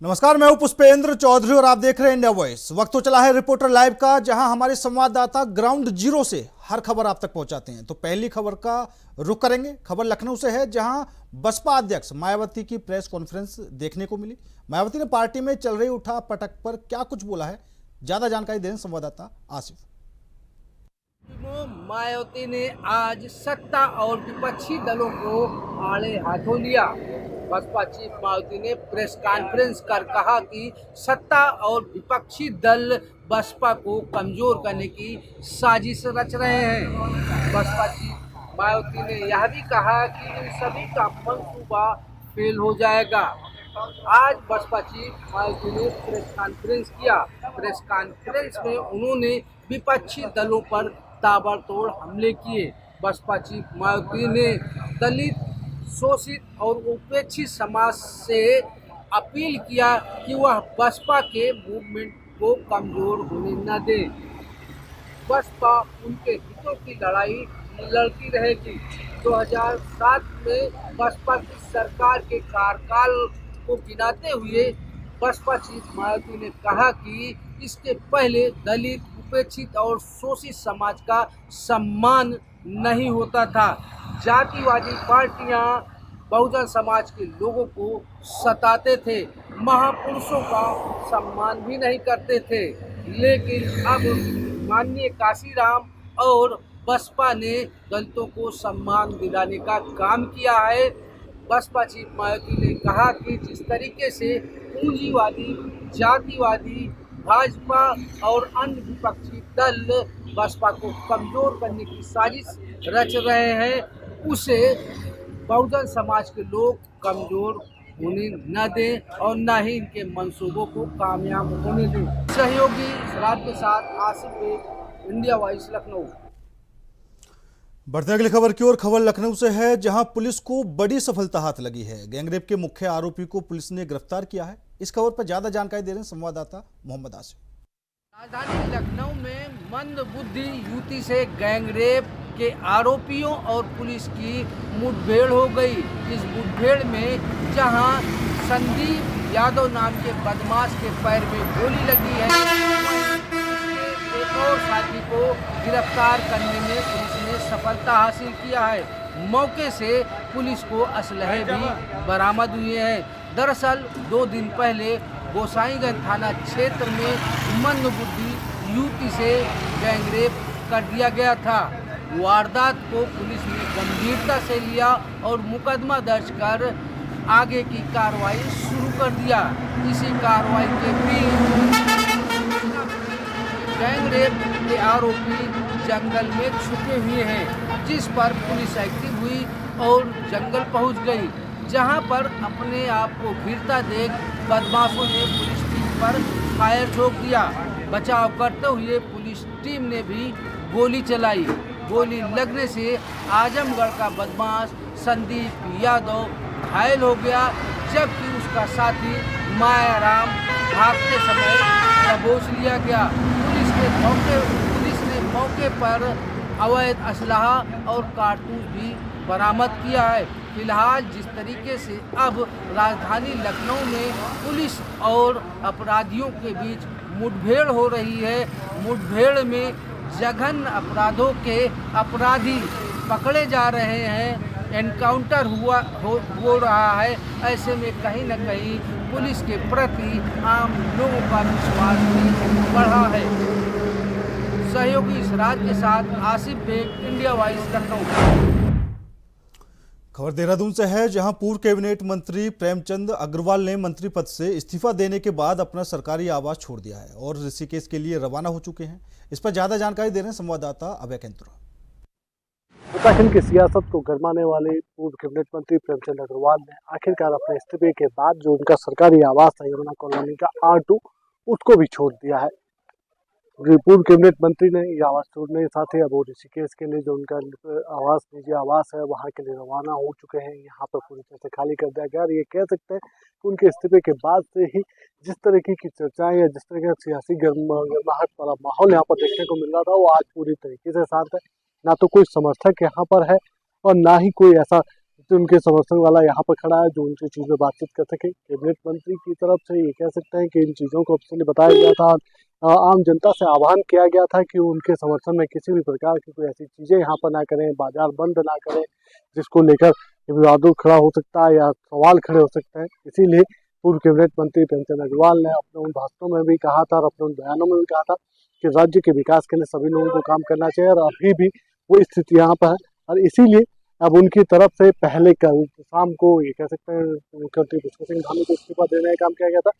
नमस्कार, मैं हूं पुष्पेंद्र चौधरी और आप देख रहे हैं इंडिया वॉइस। वक्त तो चला है रिपोर्टर लाइव का, जहां हमारे संवाददाता ग्राउंड जीरो से हर खबर आप तक पहुंचाते हैं। तो पहली खबर का रुख करेंगे। खबर लखनऊ से है, जहां बसपा अध्यक्ष मायावती की प्रेस कॉन्फ्रेंस देखने को मिली। मायावती ने पार्टी में चल रही उठा पटक पर क्या कुछ बोला है, ज्यादा जानकारी दे रहे हैं संवाददाता आसिफ। मायावती ने आज सत्ता और विपक्षी दलों को आड़े हाथों लिया। बसपा चीफ मायावती ने प्रेस कॉन्फ्रेंस कर कहा कि सत्ता और विपक्षी दल बसपा को कमजोर करने की साजिश रच रहे हैं। बसपा चीफ मायावती ने यह भी कहा कि इन सभी का मंसूबा फेल हो जाएगा। आज बसपा चीफ मायावती ने प्रेस कॉन्फ्रेंस किया। प्रेस कॉन्फ्रेंस में उन्होंने विपक्षी दलों पर ताबड़तोड़ हमले किए। बसपा चीफ मायावती ने दलित, शोषित और उपेक्षित समाज से अपील किया कि वह बसपा के मूवमेंट को कमजोर होने न दे। बसपा उनके हितों की लड़ाई लड़ती रहेगी। 2007 में बसपा की सरकार के कार्यकाल को गिनाते हुए बसपा चीफ मायावती ने कहा कि इसके पहले दलित, उपेक्षित और शोषित समाज का सम्मान नहीं होता था। जातिवादी पार्टियां बहुजन समाज के लोगों को सताते थे, महापुरुषों का सम्मान भी नहीं करते थे। लेकिन अब माननीय काशीराम और बसपा ने दलितों को सम्मान दिलाने का काम किया है। बसपा चीफ मायावती ने कहा कि जिस तरीके से पूंजीवादी, जातिवादी भाजपा और अन्य विपक्षी दल बसपा को कमजोर करने की साजिश रच रहे हैं, उसे बहुजन समाज के लोग कमजोर होने न दें और न ही इनके मंसूबों को कामयाब होने दें। सहयोगी सराज के साथ आसिफ, इंडिया वॉइस, लखनऊ। बढ़ते हैं अगली खबर की ओर। खबर लखनऊ से है, जहां पुलिस को बड़ी सफलता हाथ लगी है। गैंगरेप के मुख्य आरोपी को पुलिस ने गिरफ्तार किया है। इस खबर पर ज्यादा जानकारी दे रहे हैं संवाददाता मोहम्मद आसिफ। राजधानी लखनऊ में मंदबुद्धि युवती से गैंगरेप के आरोपियों और पुलिस की मुठभेड़ हो गई। इस मुठभेड़ में जहां संदीप यादव नाम के बदमाश के पैर में गोली लगी है, एक और साथी को गिरफ्तार करने में पुलिस ने सफलता हासिल किया है। मौके से पुलिस को असलहे भी बरामद हुए हैं। दरअसल 2 दिन पहले गोसाईगंज थाना क्षेत्र में मंदबुद्धि युवती से गैंगरेप कर दिया गया था। वारदात को पुलिस ने गंभीरता से लिया और मुकदमा दर्ज कर आगे की कार्रवाई शुरू कर दिया। इसी कार्रवाई के बीच गैंगरेप के आरोपी जंगल में छुपे हुए हैं, जिस पर पुलिस एक्टिव हुई और जंगल पहुंच गई, जहां पर अपने आप को गिरता देख बदमाशों ने पुलिस टीम पर फायर ठोक दिया। बचाव करते हुए पुलिस टीम ने भी गोली चलाई। गोली लगने से आजमगढ़ का बदमाश संदीप यादव घायल हो गया, जबकि उसका साथी मायाराम भागते समय दबोच लिया गया। पुलिस ने मौके पर अवैध असलहा और कारतूस भी बरामद किया है। फिलहाल जिस तरीके से अब राजधानी लखनऊ में पुलिस और अपराधियों के बीच मुठभेड़ हो रही है, मुठभेड़ में जघन्य अपराधों के अपराधी पकड़े जा रहे हैं, एनकाउंटर हो रहा है। ऐसे में कहीं न कहीं पुलिस के प्रति आम लोगों का विश्वास भी बढ़ा है। सहयोगी सराज के साथ आसिफ बेग, इंडिया वॉइस, लखनऊ। खबर देहरादून से है, जहां पूर्व कैबिनेट मंत्री प्रेमचंद अग्रवाल ने मंत्री पद से इस्तीफा देने के बाद अपना सरकारी आवास छोड़ दिया है और ऋषिकेश के लिए रवाना हो चुके हैं। इस पर ज्यादा जानकारी दे रहे हैं संवाददाता अभय केंद्र। उत्तराखंड की सियासत को गरमाने वाले पूर्व कैबिनेट मंत्री प्रेमचंद अग्रवाल ने आखिरकार अपने इस्तीफे के बाद जो उनका सरकारी आवास था यमुना कॉलोनी का R2, उसको भी छोड़ दिया है। पूर्व कैबिनेट मंत्री ने यह आवास छोड़ने के साथ ही अब वो ऋषिकेश के लिए जो उनका आवास, निजी आवास है, वहाँ के लिए रवाना हो चुके हैं। यहाँ पर पूरी तरह से खाली कर दिया गया और ये कह सकते हैं कि उनके इस्तीफे के बाद से ही जिस तरीके की चर्चाएं या जिस तरह का सियासी गर्माहट वाला माहौल यहाँ पर देखने को मिल रहा था, वो आज पूरी तरीके से शांत है। ना तो कोई समर्थक यहाँ पर है और ना ही कोई ऐसा तो उनके समर्थन वाला यहाँ पर खड़ा है जो उनकी चीज़ में बातचीत कर सके। कैबिनेट मंत्री की तरफ से ये कह सकते हैं कि इन चीज़ों को ऑप्शनली बताया गया था, आम जनता से आह्वान किया गया था कि उनके समर्थन में किसी भी प्रकार की कोई ऐसी चीज़ें यहाँ पर ना करें, बाजार बंद ना करें जिसको लेकर विवाद खड़ा हो सकता है या सवाल खड़े हो सकते हैं। इसीलिए पूर्व कैबिनेट मंत्री प्रेमचंद अग्रवाल ने अपने उन भाषणों में भी कहा था और अपने उन बयानों में भी कहा था कि राज्य के विकास के लिए सभी लोगों को काम करना चाहिए और अभी भी वो स्थिति यहाँ पर है। और इसीलिए अब उनकी तरफ से पहले कल शाम को ये कह सकते हैं मुख्यमंत्री पुष्कर सिंह धामी को इस्तीफा देने का काम किया गया था।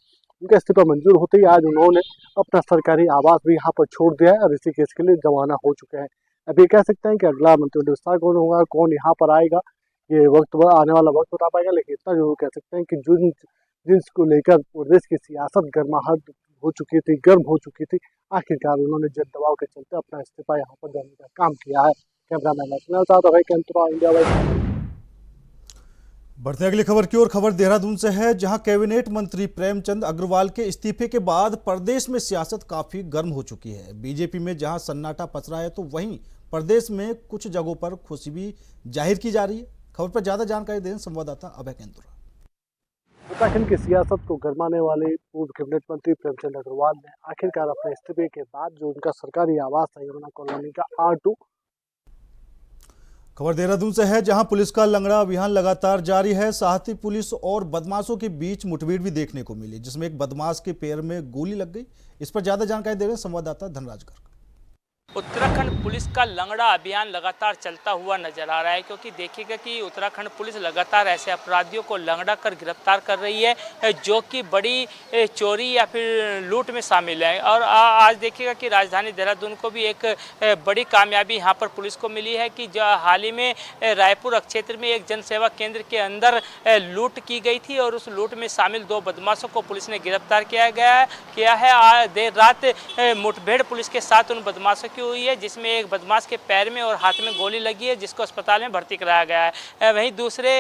उनका इस्तीफा मंजूर होते ही आज उन्होंने अपना सरकारी आवास भी यहाँ पर छोड़ दिया है और इसी केस के लिए रवाना हो चुके हैं। अब ये कह सकते हैं कि अगला मंत्रिमंडल विस्तार कौन होगा, कौन यहाँ पर आएगा, ये वक्त आने वाला वक्त बता पाएगा। लेकिन इतना जरूर कह सकते हैं कि जिसको लेकर प्रदेश की सियासत गर्माहट हो चुकी थी, गर्म हो चुकी थी, आखिरकार उन्होंने जन दबाव के चलते अपना इस्तीफा यहाँ पर देने का काम किया है। कैमरामैन लखनऊ साहब भाई कैंतुरा इंडिया वाइज। बढ़ते अगली खबर की ओर। खबर देहरादून से है जहां कैबिनेट मंत्री प्रेमचंद अग्रवाल के इस्तीफे के बाद प्रदेश में सियासत काफी गर्म हो चुकी है। बीजेपी में जहां सन्नाटा पच रहा है तो वहीं प्रदेश में कुछ जगहों पर खुशी भी जाहिर की जा रही है। खबर पर ज्यादा जानकारी दें संवाददाता अभय केंद्र। उत्तराखंड की सियासत को गरमाने वाले पूर्व कैबिनेट मंत्री प्रेमचंद अग्रवाल ने आखिरकार अपने इस्तीफे के बाद जो उनका सरकारी आवास है यमुना कॉलोनी का R2। खबर देहरादून से है जहां पुलिस का लंगड़ा अभियान लगातार जारी है। साथ ही पुलिस और बदमाशों के बीच मुठभेड़ भी देखने को मिली जिसमें एक बदमाश के पैर में गोली लग गई। इस पर ज्यादा जानकारी दे रहे हैं संवाददाता धनराज गर्ग। उत्तराखंड पुलिस का लंगड़ा अभियान लगातार चलता हुआ नजर आ रहा है क्योंकि देखिएगा कि उत्तराखंड पुलिस लगातार ऐसे अपराधियों को लंगड़ा कर गिरफ्तार कर रही है जो कि बड़ी चोरी या फिर लूट में शामिल है। और आज देखिएगा कि राजधानी देहरादून को भी एक बड़ी कामयाबी यहाँ पर पुलिस को मिली है कि हाल ही में रायपुर क्षेत्र में एक जनसेवा केंद्र के अंदर लूट की गई थी और उस लूट में शामिल 2 बदमाशों को पुलिस ने गिरफ्तार किया है। देर रात मुठभेड़ पुलिस के साथ उन बदमाशों की हुई है जिसमें एक बदमाश के पैर में और हाथ में गोली लगी है जिसको अस्पताल में भर्ती कराया गया है। वहीं दूसरे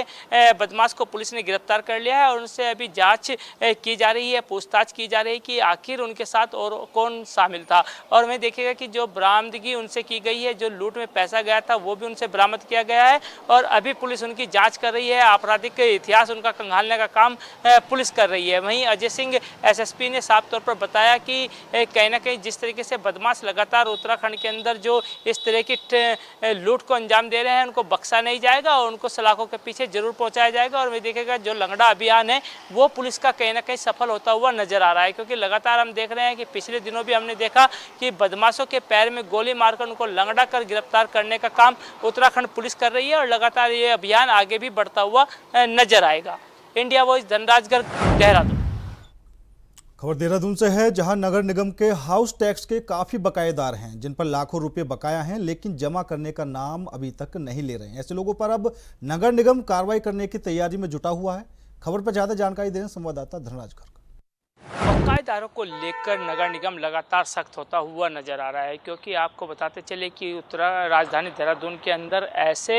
बदमाश को पुलिस ने गिरफ्तार कर लिया है और उनसे अभी जांच की जा रही है, पूछताछ की जा रही है कि आखिर उनके साथ और कौन शामिल था। और वहीं देखिएगा कि जो बरामदगी उनसे की गई है, जो लूट में पैसा गया था वो भी उनसे बरामद किया गया है और अभी पुलिस उनकी जाँच कर रही है। आपराधिक इतिहास उनका खंगालने का काम पुलिस कर रही है। वहीं अजय सिंह SSP ने साफ तौर पर बताया कि कहीं ना कहीं जिस तरीके से बदमाश लगातार उत्तराखंड के अंदर जो इस तरह की लूट को अंजाम दे रहे हैं उनको बख्शा नहीं जाएगा और उनको सलाखों के पीछे जरूर पहुंचाया जाएगा। और वही देखेगा जो लंगड़ा अभियान है वो पुलिस का कहीं ना कहीं सफल होता हुआ नजर आ रहा है क्योंकि लगातार हम देख रहे हैं कि पिछले दिनों भी हमने देखा कि बदमाशों के पैर में गोली मारकर उनको लंगड़ा कर गिरफ्तार करने का काम उत्तराखंड पुलिस कर रही है और लगातार ये अभियान आगे भी बढ़ता हुआ नजर आएगा। India voice Dhanraj Garg, Dehradun. खबर देहरादून से है जहां नगर निगम के हाउस टैक्स के काफी बकायेदार हैं जिन पर लाखों रुपए बकाया हैं लेकिन जमा करने का नाम अभी तक नहीं ले रहे हैं। ऐसे लोगों पर अब नगर निगम कार्रवाई करने की तैयारी में जुटा हुआ है। खबर पर ज्यादा जानकारी दें संवाददाता धनराज गर्ग। बकायेदारों को लेकर नगर निगम लगातार सख्त होता हुआ नजर आ रहा है क्योंकि आपको बताते चले कि राजधानी देहरादून के अंदर ऐसे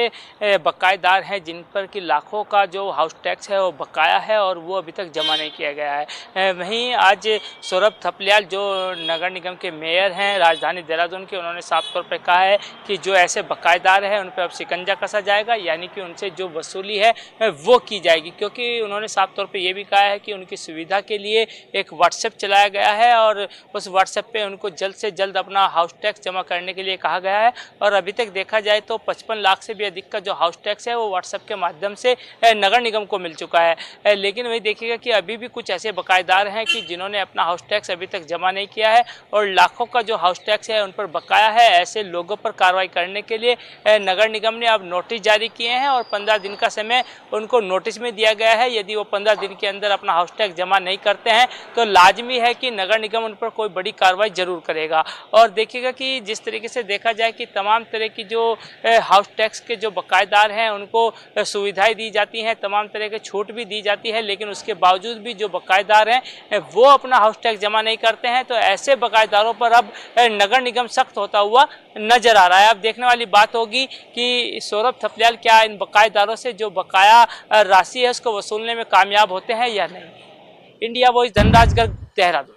बकायेदार हैं जिन पर कि लाखों का जो हाउस टैक्स है वो बकाया है और वो अभी तक जमा नहीं किया गया है। वहीं आज सौरभ थपलियाल जो नगर निगम के मेयर हैं राजधानी देहरादून के, उन्होंने साफ तौर पर कहा है कि जो ऐसे बकायेदार हैं उन पर अब शिकंजा कसा जाएगा, यानी कि उनसे जो वसूली है वो की जाएगी। क्योंकि उन्होंने साफ तौर पर यह भी कहा है कि उनकी सुविधा के लिए एक व्हाट्सएप चलाया गया है और उस व्हाट्सएप पे उनको जल्द से जल्द अपना हाउस टैक्स जमा करने के लिए कहा गया है। और अभी तक देखा जाए तो 55 लाख से भी अधिक का जो हाउस टैक्स है वो व्हाट्सएप के माध्यम से नगर निगम को मिल चुका है। लेकिन वही देखिएगा कि अभी भी कुछ ऐसे बकायेदार हैं कि जिन्होंने अपना हाउस टैक्स अभी तक जमा नहीं किया है और लाखों का जो हाउस टैक्स है उन पर बकाया है। ऐसे लोगों पर कार्रवाई करने के लिए नगर निगम ने अब नोटिस जारी किए हैं और 15 दिन का समय उनको नोटिस में दिया गया है। यदि वो 15 दिन के अंदर अपना हाउस टैक्स जमा नहीं करते हैं तो लाजमी है कि नगर निगम उन पर कोई बड़ी कार्रवाई जरूर करेगा। और देखिएगा कि जिस तरीके से देखा जाए कि तमाम तरह की जो हाउस टैक्स के जो बकायेदार हैं उनको सुविधाएं दी जाती हैं, तमाम तरह के छूट भी दी जाती है, लेकिन उसके बावजूद भी जो बकायेदार हैं वो अपना हाउस टैक्स जमा नहीं करते हैं। तो ऐसे बकायेदारों पर अब नगर निगम सख्त होता हुआ नजर आ रहा है। अब देखने वाली बात होगी कि सौरभ थपलियाल क्या इन बकायेदारों से जो बकाया राशि है उसको वसूलने में कामयाब होते हैं या नहीं। India voice Dhanraj Garg, Dehradun.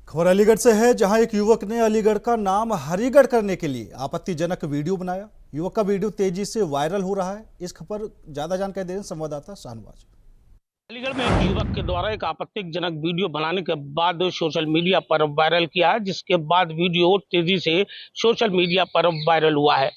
खबर अलीगढ़ से है जहां एक युवक ने अलीगढ़ का नाम हरिगढ़ करने के लिए आपत्तिजनक वीडियो बनाया। युवक का वीडियो तेजी से वायरल हो रहा है। इस खबर ज्यादा जानकारी दे रहे हैं संवाददाता शाहनवाज। अलीगढ़ में एक युवक के द्वारा एक आपत्तिजनक वीडियो बनाने के बाद सोशल मीडिया पर वायरल किया है, जिसके बाद वीडियो तेजी से सोशल मीडिया पर वायरल हुआ है।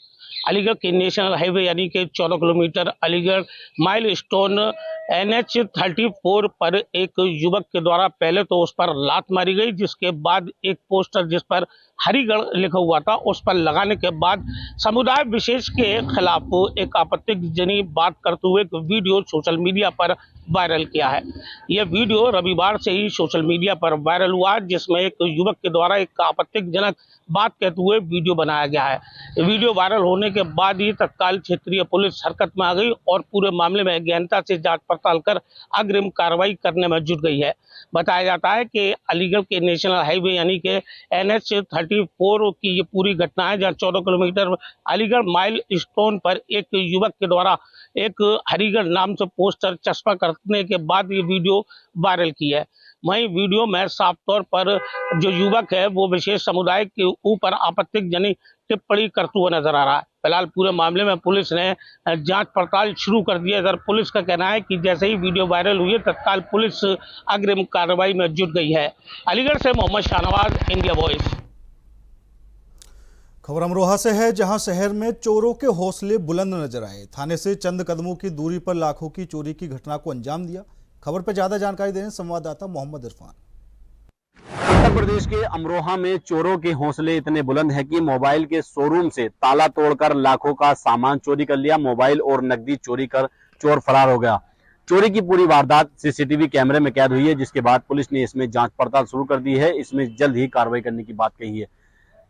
अलीगढ़ के नेशनल हाईवे यानी कि 14 किलोमीटर अलीगढ़ माइलस्टोन NH 34 पर एक युवक के द्वारा पहले तो उस पर लात मारी गई, जिसके बाद एक पोस्टर जिस पर हरिगढ़ लिखा हुआ था उस पर लगाने के बाद समुदाय विशेष के खिलाफ एक आपत्तिजनक बात करते हुए एक वीडियो सोशल मीडिया पर वायरल किया है। यह वीडियो रविवार से ही सोशल मीडिया पर वायरल हुआ, जिसमें एक युवक के द्वारा एक आपत्तिजनक बात कहते हुए वीडियो बनाया गया है। वीडियो वायरल होने के बाद ही तत्काल क्षेत्रीय पुलिस हरकत में आ गई और पूरे मामले में गहनता से जांच पड़ताल कर अग्रिम कार्रवाई करने में जुट गई है। बताया जाता है कि अलीगढ़ के नेशनल हाईवे यानी कि NH 34 की ये पूरी घटना है, जहाँ 14 किलोमीटर अलीगढ़ माइलस्टोन पर एक युवक के द्वारा एक हरिगढ़ नाम से पोस्टर चस्पा करने के बाद ये वीडियो वायरल की है। वहीं वीडियो में साफ तौर पर जो युवक है वो विशेष समुदाय के ऊपर आपत्तिजनक टिप्पणी करते हुए नजर आ रहा है। फिलहाल पूरे मामले में पुलिस ने जांच पड़ताल शुरू कर दी है। इधर पुलिस का कहना है कि जैसे ही वीडियो वायरल हुई है तत्काल पुलिस अग्रिम कार्रवाई में जुट गई है। अलीगढ़ से मोहम्मद शाहनवाज, इंडिया वॉइस। खबर अमरोहा से है, जहां शहर में चोरों के हौसले बुलंद नजर आए। थाने से चंद कदमों की दूरी पर लाखों की चोरी की घटना को अंजाम दिया। खबर पर ज्यादा जानकारी दे रहे हैं संवाददाता मोहम्मद इरफान। उत्तर प्रदेश के अमरोहा में चोरों के हौसले इतने बुलंद हैं कि मोबाइल के शोरूम से ताला तोड़कर लाखों का सामान चोरी कर लिया। मोबाइल और नकदी चोरी कर चोर फरार हो गया। चोरी की पूरी वारदात सीसीटीवी कैमरे में कैद हुई है, जिसके बाद पुलिस ने इसमें जांच पड़ताल शुरू कर दी है। इसमें जल्द ही कार्रवाई करने की बात कही है।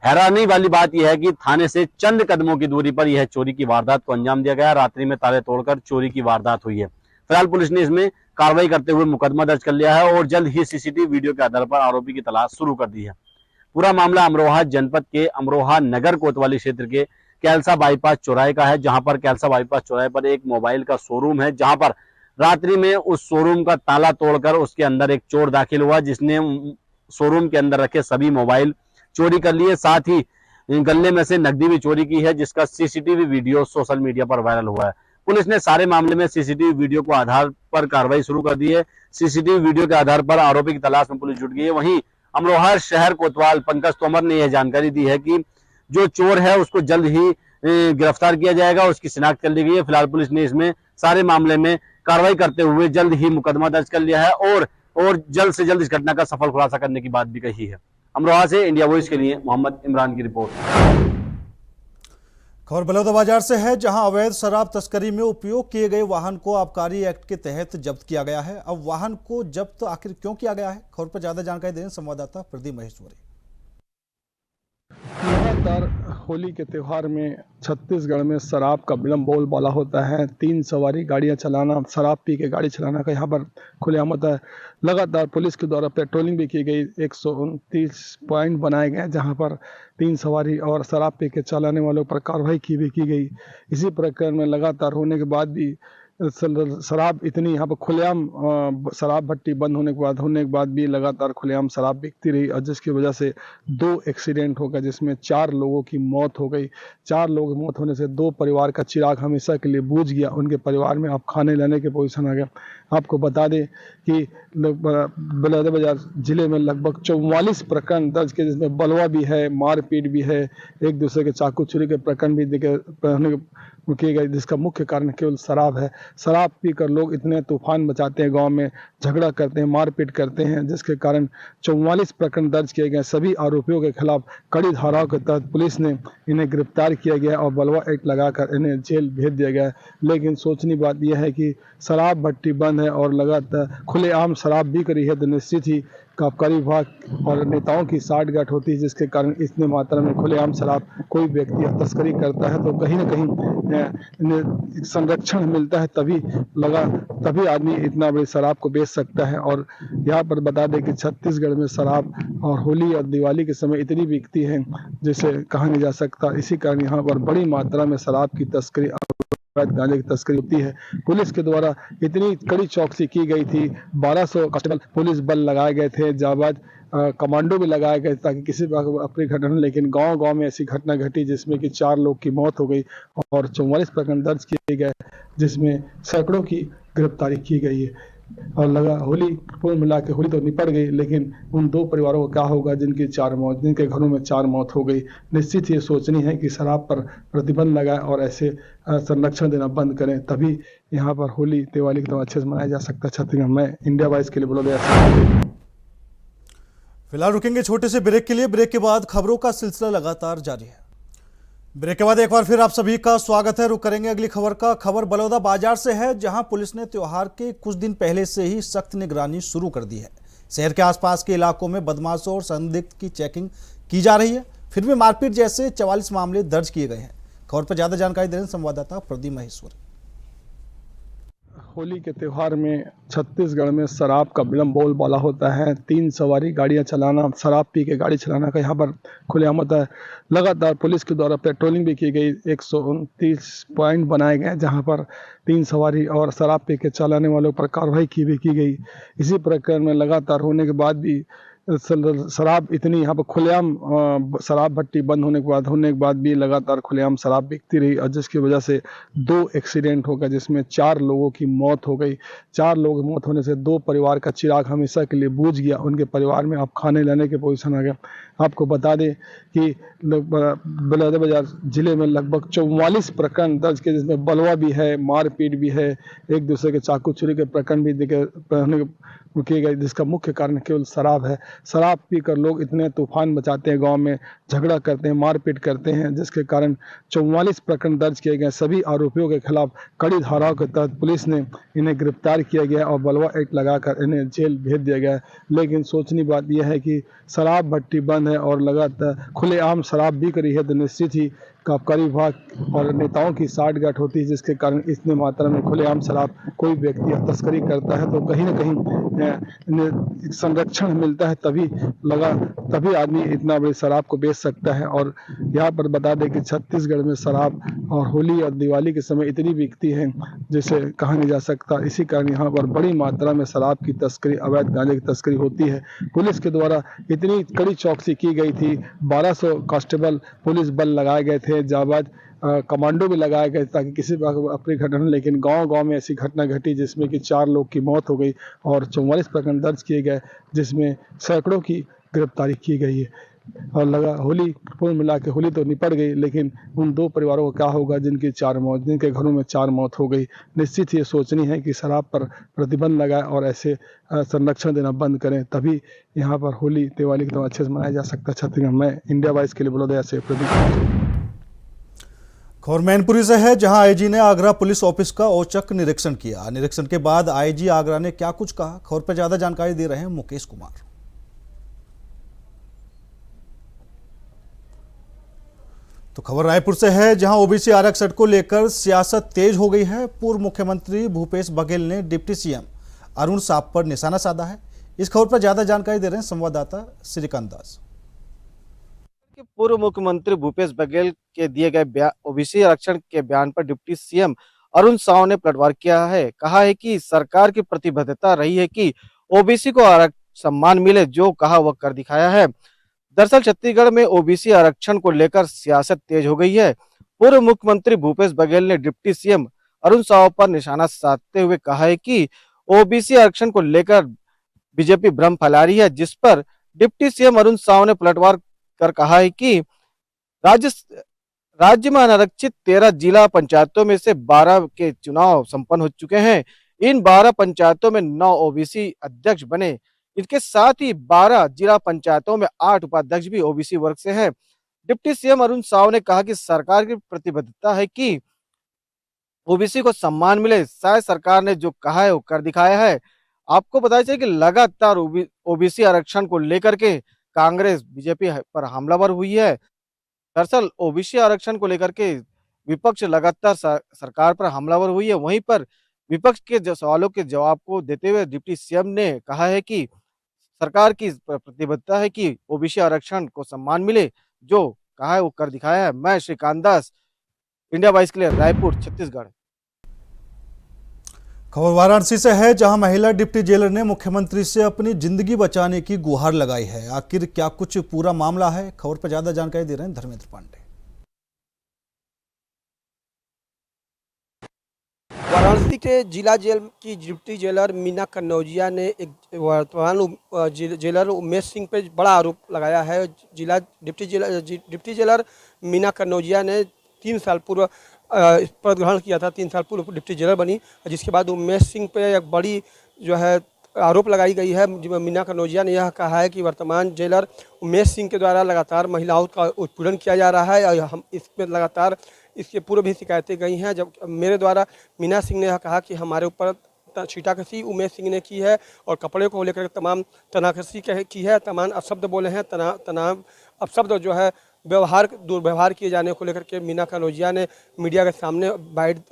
हैरानी वाली बात यह है कि थाने से चंद कदमों की दूरी पर यह चोरी की वारदात को अंजाम दिया गया। रात्रि में ताले तोड़कर चोरी की वारदात हुई है। फिलहाल पुलिस ने इसमें कार्रवाई करते हुए मुकदमा दर्ज कर लिया है और जल्द ही सीसीटीवी वीडियो के आधार पर आरोपी की तलाश शुरू कर दी है। पूरा मामला अमरोहा जनपद के अमरोहा नगर कोतवाली क्षेत्र के कैलसा बाईपास चौराहे का है, जहां पर कैलसा बाईपास चौराहे पर एक मोबाइल का शोरूम है, जहां पर रात्रि में उस शोरूम का ताला तोड़कर उसके अंदर एक चोर दाखिल हुआ, जिसने शोरूम के अंदर रखे सभी मोबाइल चोरी कर लिए। साथ ही गले में से नकदी भी चोरी की है, जिसका सीसीटीवी वीडियो सोशल मीडिया पर वायरल हुआ है। पुलिस ने सारे मामले में सीसीटीवी वीडियो को आधार पर कार्रवाई शुरू कर दी है। सीसीटीवी वीडियो के आधार पर आरोपी की तलाश में पुलिस जुट गई है। वहीं अमरोहा शहर कोतवाल पंकज तोमर ने यह जानकारी दी है कि जो चोर है उसको जल्द ही गिरफ्तार किया जाएगा, उसकी शिनाख्त कर ली गई है। फिलहाल पुलिस ने इसमें सारे मामले में कार्रवाई करते हुए जल्द ही मुकदमा दर्ज कर लिया है और जल्द से जल्द इस घटना का सफल खुलासा करने की बात भी कही है। अमरोहा से इंडिया वॉइस के लिए मोहम्मद इमरान की रिपोर्ट। खबर बलौदाबाजार से है, जहां अवैध शराब तस्करी में उपयोग किए गए वाहन को आबकारी एक्ट के तहत जब्त किया गया है। अब वाहन को जब्त आखिर क्यों किया गया है, खबर पर ज्यादा जानकारी दें संवाददाता प्रदीप महेश्वरी। लगातार होली के त्यौहार में छत्तीसगढ़ में शराब का विलम्ब बोलबाला होता है। 3 सवारी गाड़ियां चलाना, शराब पी के गाड़ी चलाना का यहाँ पर खुलेआम होता है। लगातार पुलिस के द्वारा पेट्रोलिंग भी की गई। 129 पॉइंट बनाए गए, जहाँ पर 3 सवारी और शराब पी के चलाने वालों पर कार्रवाई की गई। इसी प्रकरण में लगातार होने के बाद भी शराब इतनी यहाँ पर खुलेआम शराब भट्टी बंद होने के बाद भी लगातार खुलेआम शराब बिकती रही, और जिसकी वजह से 2 एक्सीडेंट हो गए, जिसमें 4 लोगों की मौत हो गई। 4 लोगों की मौत होने से 2 परिवार का चिराग हमेशा के लिए बुझ गया। उनके परिवार में अब खाने लाने के पोजीशन आ गया। आपको बता दें कि बलौदाबाजार जिले में लगभग 44 प्रकरण दर्ज किए, जिसमें बलवा भी है, मारपीट भी है, एक दूसरे के चाकू छुरी के प्रकरण भी किए गए, जिसका मुख्य कारण केवल शराब है। शराब पीकर लोग इतने तूफान मचाते हैं, गांव में झगड़ा करते हैं, मारपीट करते हैं, जिसके कारण 44 प्रकरण दर्ज किए गए। सभी आरोपियों के खिलाफ कड़ी धाराओं के तहत पुलिस ने इन्हें गिरफ्तार किया गया और बलवा एक्ट लगाकर इन्हें जेल भेज दिया गया। लेकिन सोचनी बात यह है कि शराब भट्टी बंद है और लगातार खुलेआम शराब बिक रही है, तो निश्चित ही आबकारी विभाग और नेताओं की साठगांठ होती है, जिसके कारण इतनी मात्रा में खुलेआम शराब कोई व्यक्ति तस्करी करता है तो कहीं ना कहीं संरक्षण मिलता है, तभी आदमी इतना बड़ी शराब को बेच सकता है। और यहाँ पर बता दें कि छत्तीसगढ़ में शराब और होली और दिवाली के समय इतनी बिकती है जिसे कहा नहीं जा सकता। इसी कारण यहाँ पर बड़ी मात्रा में शराब की तस्करी गांजे की तस्करी होती है। पुलिस के द्वारा इतनी कड़ी चौकसी की गई थी, 1200 कांस्टेबल पुलिस बल लगाए गए थे, जाबाज कमांडो भी लगाए गए ताकि किसी अपनी घटना, लेकिन गांव-गांव में ऐसी घटना घटी जिसमें कि 4 लोग की मौत हो गई और 44 प्रकरण दर्ज किए गए, जिसमें सैकड़ों की गिरफ्तारी की गई है। और लगा होली कुल मिला के होली तो निपट गई, लेकिन उन 2 परिवारों को क्या होगा जिनके घरों में 4 मौत हो गई। निश्चित ये सोचनी है कि शराब पर प्रतिबंध लगाएं और ऐसे संरक्षण देना बंद करें, तभी यहाँ पर होली दिवाली एकदम अच्छे से मनाया जा सकता है छत्तीसगढ़ में। इंडिया वाइज के लिए बड़ौदा से। फिलहाल रुकेंगे छोटे से ब्रेक के लिए। ब्रेक के बाद खबरों का सिलसिला लगातार जारी है। ब्रेक के बाद एक बार फिर आप सभी का स्वागत है। रुक करेंगे अगली खबर का। खबर बलौदा बाजार से है, जहां पुलिस ने त्योहार के कुछ दिन पहले से ही सख्त निगरानी शुरू कर दी है। शहर के आसपास के इलाकों में बदमाशों और संदिग्ध की चेकिंग की जा रही है। फिर भी मारपीट जैसे 44 मामले दर्ज किए गए हैं। खबर पर ज्यादा जानकारी दे रहे हैं संवाददाता प्रदीप महेश्वरी। होली के त्यौहार में छत्तीसगढ़ में शराब का विलम्ब बोलबाला होता है। 3 सवारी गाड़ियां चलाना, शराब पी के गाड़ी चलाना का यहाँ पर खुलेआम होता है। लगातार पुलिस के द्वारा पेट्रोलिंग भी की गई। 129 पॉइंट बनाए गए जहाँ पर 3 सवारी और शराब पी के चलाने वालों पर कार्रवाई की गई। इसी प्रकरण में लगातार होने के बाद भी शराब इतनी यहाँ पर खुलेआम शराब भट्टी बंद होने के बाद भी लगातार खुलेआम शराब बिकती रही, और जिसकी वजह से 2 एक्सीडेंट हो गए, जिसमें 4 लोगों की मौत हो गई। 4 लोगों की मौत होने से 2 परिवार का चिराग हमेशा के लिए बुझ गया। उनके परिवार में अब खाने लाने की पोजीशन आ गया। आपको बता दें कि बलौदाबाजार जिले में लगभग 44 प्रकरण दर्ज किए, जिसमें बलवा भी है, मारपीट भी है, एक दूसरे के चाकू छुरी के प्रकरण भी किए गए, जिसका मुख्य कारण केवल शराब है। शराब पीकर लोग इतने तूफान मचाते हैं, गांव में झगड़ा करते हैं, मारपीट करते हैं, जिसके कारण 44 प्रकरण दर्ज किए गए। सभी आरोपियों के खिलाफ कड़ी धाराओं के तहत पुलिस ने इन्हें गिरफ्तार किया गया और बलवा एक्ट लगाकर इन्हें जेल भेज दिया गया। लेकिन सोचनी बात यह है कि शराब भट्टी बंद है और लगातार खुलेआम शराब बिक रही है, तो निश्चित ही आबकारी विभाग और नेताओं की साठगांठ होती है, जिसके कारण इतने मात्रा में खुलेआम शराब कोई व्यक्ति तस्करी करता है तो कहीं ना कहीं संरक्षण मिलता है, तभी आदमी इतना बड़ी शराब को बेच सकता है। और यहाँ पर बता दें कि छत्तीसगढ़ में शराब और होली और दिवाली के समय इतनी बिकती है जिसे कहा नहीं जा सकता। इसी कारण यहाँ पर बड़ी मात्रा में शराब की तस्करी, अवैध गांजे की तस्करी होती है। पुलिस के द्वारा इतनी कड़ी चौकसी की गई थी, 1200 कांस्टेबल पुलिस बल लगाए गए थे, जाबाज कमांडो भी लगाए गए ताकि किसी अपनी घटना, लेकिन गांव-गांव में ऐसी घटना घटी जिसमें कि 4 लोग की मौत हो गई और 44 प्रकरण दर्ज किए गए, जिसमें सैकड़ों की गिरफ्तारी की गई है। और लगा होली कुल मिला के होली तो निपट गई, लेकिन उन 2 परिवारों को क्या होगा जिनके घरों में 4 मौत हो गई। निश्चित ये सोचनी है कि शराब पर प्रतिबंध लगाएं और ऐसे संरक्षण देना बंद करें, तभी यहाँ पर होली दिवाली एकदम अच्छे से मनाया जा सकता है छत्तीसगढ़ में। इंडिया वाइज के लिए बलौदा से प्रदीप। खबर मैनपुरी से है, जहां आईजी ने आगरा पुलिस ऑफिस का औचक निरीक्षण किया। निरीक्षण के बाद आईजी आगरा ने क्या कुछ कहा, खबर पर ज्यादा जानकारी दे रहे हैं मुकेश कुमार। तो खबर रायपुर से है, जहां ओबीसी आरक्षण को लेकर सियासत तेज हो गई है। पूर्व मुख्यमंत्री भूपेश बघेल ने डिप्टी सीएम अरुण साव पर निशाना साधा है। इस खबर पर ज्यादा जानकारी दे रहे हैं संवाददाता श्रीकांत दास। पूर्व मुख्यमंत्री भूपेश बघेल के दिए गए ओबीसी आरक्षण के बयान पर डिप्टी सीएम अरुण साव ने पलटवार किया है। कहा है कि सरकार की प्रतिबद्धता रही है कि ओबीसी को सम्मान मिले, जो कहा वह कर दिखाया है। दरअसल छत्तीसगढ़ में ओबीसी आरक्षण को लेकर सियासत तेज हो गई है। पूर्व मुख्यमंत्री भूपेश बघेल ने डिप्टी सीएम अरुण साव पर निशाना साधते हुए कहा है कि ओबीसी आरक्षण को लेकर बीजेपी भ्रम फैला रही है, जिस पर डिप्टी सीएम अरुण साव ने पलटवार कर कहा है कि राज्य में अनारक्षित 13 जिला पंचायतों में से 12 के चुनाव संपन्न हो चुके हैं। इन 12 पंचायतों में 9 ओबीसी अध्यक्ष बने। इसके साथ ही 12 जिला पंचायतों में 8 उपाध्यक्ष भी ओबीसी वर्ग से हैं। डिप्टी सीएम अरुण साव ने कहा कि सरकार की प्रतिबद्धता है कि ओबीसी को सम्मान मिले। शायद सरकार ने जो कहा है वो कर दिखाया है। आपको बताया जाए कि लगातार ओबीसी आरक्षण को लेकर के कांग्रेस बीजेपी पर हमलावर हुई है। दरअसल ओबीसी आरक्षण को लेकर के विपक्ष लगातार सरकार पर हमलावर हुई है। वहीं पर विपक्ष के सवालों के जवाब को देते हुए डिप्टी सीएम ने कहा है कि सरकार की प्रतिबद्धता है कि ओबीसी आरक्षण को सम्मान मिले, जो कहा है वो कर दिखाया है। मैं श्रीकांत दास, इंडिया वाइस के लिए रायपुर, छत्तीसगढ़। खबर वाराणसी से है, जहां महिला डिप्टी जेलर ने मुख्यमंत्री से अपनी जिंदगी बचाने की गुहार लगाई है। आखिर क्या कुछ पूरा मामला है, खबर पर ज्यादा जानकारी दे रहे हैं धर्मेंद्र पांडे। वाराणसी के जिला जेल की डिप्टी जेलर मीना कन्नौजिया ने एक वर्तमान जेलर उमेश सिंह पे बड़ा आरोप लगाया है। जिला डिप्टी जेलर मीना कन्नौजिया ने 3 साल पूर्व पद ग्रहण किया था, 3 साल पूर्व डिप्टी जेलर बनी, जिसके बाद उमेश सिंह पे एक बड़ी जो है आरोप लगाई गई है। मीना कन्नौजिया ने यह कहा है कि वर्तमान जेलर उमेश सिंह के द्वारा लगातार महिलाओं का उत्पीड़न किया जा रहा है और हम इस पर लगातार इसके पूर्व भी शिकायतें गई हैं। जब मेरे द्वारा मीना सिंह ने यह कहा कि हमारे ऊपर छीटाकसी उमेश सिंह ने की है और कपड़े को लेकर तमाम तनाकसी की है, तमाम अपशब्द बोले हैं, तनाव अपशब्द जो है दुर्व्यवहार किए जाने को लेकर के मीना कन्नौजिया ने मीडिया के सामने बाइट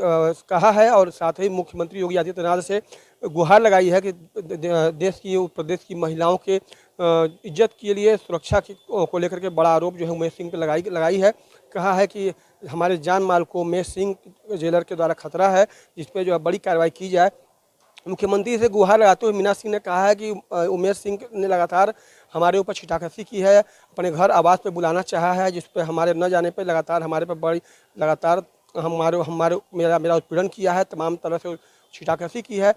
कहा है और साथ ही मुख्यमंत्री योगी आदित्यनाथ से गुहार लगाई है कि देश की प्रदेश की महिलाओं के इज्जत के लिए सुरक्षा को लेकर के बड़ा आरोप जो है उमेश सिंह पे लगाई है। कहा है कि हमारे जान माल को उमेश सिंह जेलर के द्वारा खतरा है, जिस पे जो है बड़ी कार्रवाई की जाए। मुख्यमंत्री से गुहार लगाते हुए मीना सिंह ने कहा है कि उमेश सिंह ने लगातार हमारे ऊपर छीटाकसी की है, अपने घर आवास पे बुलाना चाहा है, जिस पे हमारे न जाने पे लगातार हमारे पे मेरा उत्पीड़न किया है, तमाम तरह से छीटाकसी की है।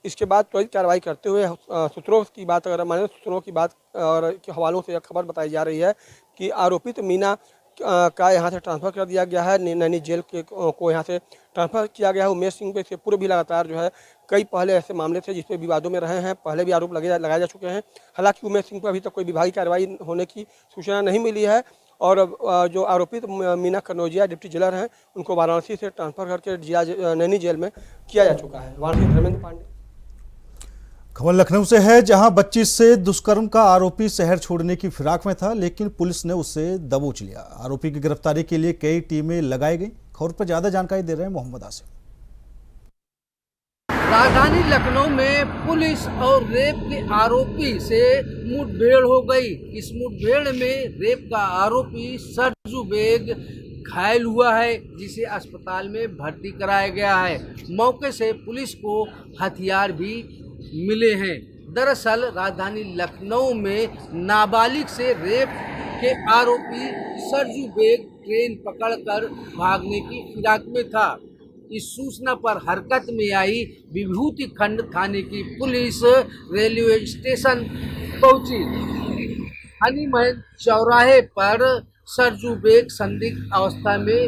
इसके बाद त्वरित कार्रवाई करते हुए सूत्रों की बात अगर हमारे सूत्रों की बात और के हवालों से यह खबर बताई जा रही है कि आरोपित मीना का यहाँ से ट्रांसफ़र कर दिया गया है, नैनी जेल को यहाँ से ट्रांसफ़र किया गया है। उमेश सिंह पे इससे पूर्व भी लगातार जो है कई पहले ऐसे मामले थे जिसपे विवादों में रहे हैं, पहले भी आरोप लगाए जा चुके हैं। हालांकि उमेश सिंह पर अभी तक कोई विभागीय कार्रवाई होने की सूचना नहीं मिली है और जो आरोपित मीना कन्नौजिया डिप्टी जेलर हैं उनको वाराणसी से ट्रांसफ़र करके नैनी जेल में किया जा चुका है। वाराणसी धर्मेंद्र पांडे। खबर लखनऊ से है, जहां बच्ची से दुष्कर्म का आरोपी शहर छोड़ने की फिराक में था, लेकिन पुलिस ने उसे दबोच लिया। आरोपी की गिरफ्तारी के लिए कई टीमें लगाई गई। खबर पर ज्यादा जानकारी दे रहे हैं मोहम्मद आसिफ। राजधानी लखनऊ में पुलिस और रेप के आरोपी से मुठभेड़ हो गई। इस मुठभेड़ में रेप का आरोपी सरजू बेग घायल हुआ है, जिसे अस्पताल में भर्ती कराया गया है। मौके से पुलिस को हथियार भी मिले हैं। दरअसल राजधानी लखनऊ में नाबालिग से रेप के आरोपी सरजू बेग ट्रेन पकड़कर भागने की फिराक में था। इस सूचना पर हरकत में आई विभूति खंड थाने की पुलिस रेलवे स्टेशन पहुंची। हनी महल चौराहे पर सरजू बेग संदिग्ध अवस्था में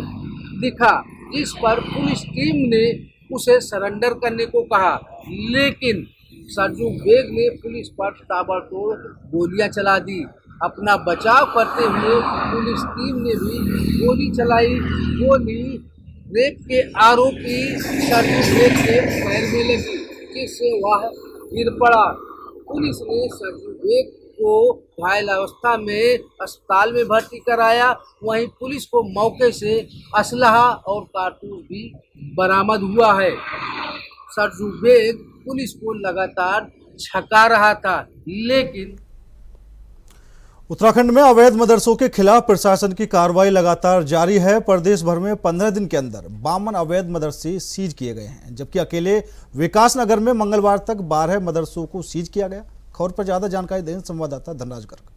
दिखा, जिस पर पुलिस टीम ने उसे सरेंडर करने को कहा, लेकिन सरजू बेग ने पुलिस पर ताबड़तोड़ गोलियां चला दी। अपना बचाव करते हुए पुलिस टीम ने भी गोली चलाई। गोली रेप के आरोपी सरजू बेग के पैर में लगी, जिससे वह गिर पड़ा। पुलिस ने सरजू बेग को घायल अवस्था में अस्पताल में भर्ती कराया। वहीं पुलिस को मौके से असलहा और कारतूस भी बरामद हुआ है। सरजू बेग पुलिस को लगातार छका रहा था, लेकिन उत्तराखंड में अवैध मदरसों के खिलाफ प्रशासन की कार्रवाई लगातार जारी है। प्रदेश भर में 15 दिन के अंदर 52 अवैध मदरसे सीज किए गए हैं, जबकि अकेले विकास नगर में मंगलवार तक 12 मदरसों को सीज किया गया। खबर पर ज्यादा जानकारी दें संवाददाता धनराज गर्ग।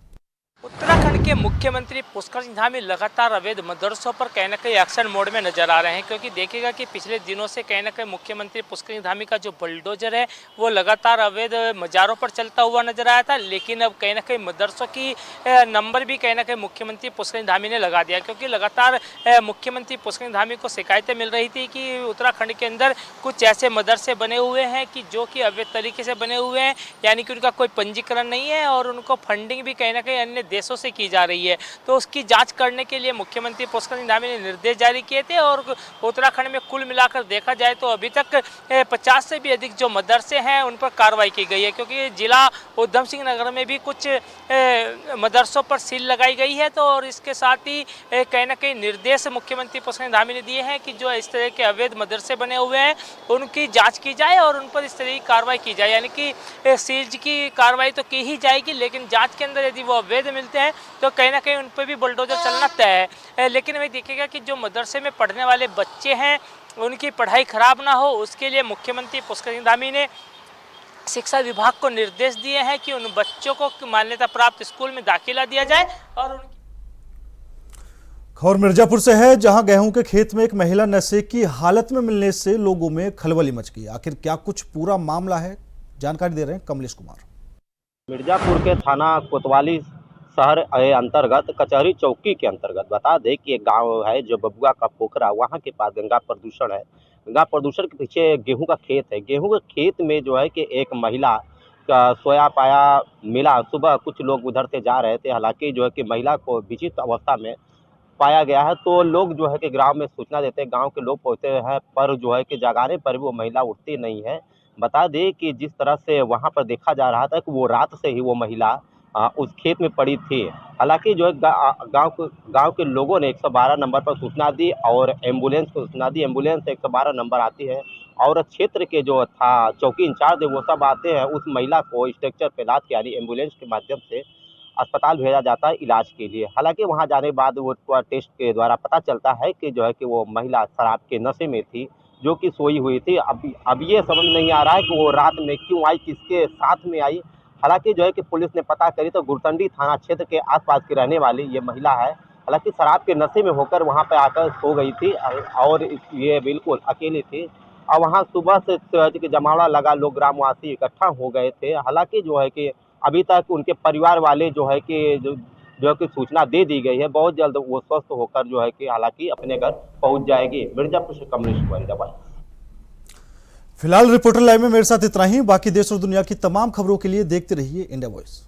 उत्तराखंड के मुख्यमंत्री पुष्कर सिंह धामी लगातार अवैध मदरसों पर कहीं ना कहीं एक्शन मोड में नजर आ रहे हैं, क्योंकि देखिएगा कि पिछले दिनों से कहीं ना कहीं मुख्यमंत्री पुष्कर सिंह धामी का जो बुलडोजर है वो लगातार अवैध मजारों पर चलता हुआ नजर आया था। लेकिन अब कहीं ना कहीं मदरसों की नंबर भी कहीं ना कहीं मुख्यमंत्री पुष्कर सिंह धामी ने लगा दिया, क्योंकि लगातार मुख्यमंत्री पुष्कर सिंह धामी को शिकायतें मिल रही थी कि उत्तराखंड के अंदर कुछ ऐसे मदरसे बने हुए हैं कि जो कि अवैध तरीके से बने हुए हैं, यानी कि उनका कोई पंजीकरण नहीं है और उनको फंडिंग भी कहीं ना कहीं अन्य देशों से की जा रही है। तो उसकी जांच करने के लिए मुख्यमंत्री पुष्कर सिंह धामी ने निर्देश जारी किए थे और उत्तराखंड में कुल मिलाकर देखा जाए तो अभी तक 50 से भी अधिक जो मदरसे हैं उन पर कार्रवाई की गई है, क्योंकि जिला उधम सिंह नगर में भी कुछ मदरसों पर सील लगाई गई है। तो और इसके साथ ही कहीं ना कहीं निर्देश मुख्यमंत्री पुष्कर सिंह धामी ने दिए हैं कि जो इस तरह के अवैध मदरसे बने हुए हैं उनकी जाँच की जाए और उन पर इस तरह की कार्रवाई की जाए, यानी कि सीज की कार्रवाई तो की ही जाएगी, लेकिन जाँच के अंदर यदि वो अवैध मिलते हैं तो कहीं ना कहीं उन पर भी बुलडोजर चलना तय है। लेकिन वही देखिएगा कि जो मदरसे में पढ़ने वाले बच्चे हैं उनकी पढ़ाई खराब ना हो, उसके लिए मुख्यमंत्री पुष्कर सिंह धामी ने शिक्षा विभाग को निर्देश दिए हैं कि उन बच्चों को मान्यता प्राप्त स्कूल में दाखिला दिया जाए। और उनकी खबर मिर्जापुर से है, जहां गेहूं के खेत में एक महिला नशे की हालत में मिलने से लोगों में खलबली मच गई। आखिर क्या कुछ पूरा मामला है, जानकारी दे रहे हैं कमलेश कुमार। मिर्जापुर के थाना कोतवाली शहर अंतर्गत कचहरी चौकी के अंतर्गत बता दें कि एक गांव है जो बबुआ का पोखरा, वहां के पास गंगा प्रदूषण है। गंगा प्रदूषण के पीछे गेहूं का खेत है। गेहूं के खेत में जो है कि एक महिला का सोया पाया मिला। सुबह कुछ लोग उधर से जा रहे थे, हालांकि जो है कि महिला को विचित्र अवस्था में पाया गया है। तो लोग जो है कि गांव में सूचना देते हैं, गांव के लोग पहुंचते हैं, पर जो है कि जगाने पर भी वो महिला उठती नहीं है। बता दें कि जिस तरह से वहां पर देखा जा रहा था कि वो रात से ही वो महिला उस खेत में पड़ी थी। हालांकि जो है गांव के लोगों ने 112 नंबर पर सूचना दी और एम्बुलेंस को सूचना दी। एम्बुलेंस 112 नंबर आती है और क्षेत्र के जो था चौकी इंचार्ज है वो सब आते हैं। उस महिला को स्ट्रेचर पे लाद के यानी एम्बुलेंस के माध्यम से अस्पताल भेजा जाता है इलाज के लिए। हालांकि वहां जाने के बाद वो टेस्ट के द्वारा पता चलता है कि जो है कि वो महिला शराब के नशे में थी, जो कि सोई हुई थी। अब ये समझ नहीं आ रहा है कि वो रात में क्यों आई, किसके साथ में आई। हालांकि जो है कि पुलिस ने पता करी तो गुरतंडी थाना क्षेत्र के आसपास की रहने वाली ये महिला है। हालांकि शराब के नशे में होकर वहां पे आकर सो गई थी और ये बिल्कुल अकेली थी। और वहां सुबह से जमावड़ा लगा, लोग ग्रामवासी इकट्ठा हो गए थे। हालांकि जो है कि अभी तक उनके परिवार वाले जो है कि सूचना दे दी गई है। बहुत जल्द वो स्वस्थ होकर जो है कि हालांकि अपने घर पहुंच जाएगी। मिर्जापुर से कमलेश कुमार। फिलहाल रिपोर्टर लाइव में मेरे साथ इतना ही। बाकी देश और दुनिया की तमाम खबरों के लिए देखते रहिए इंडिया वॉइस।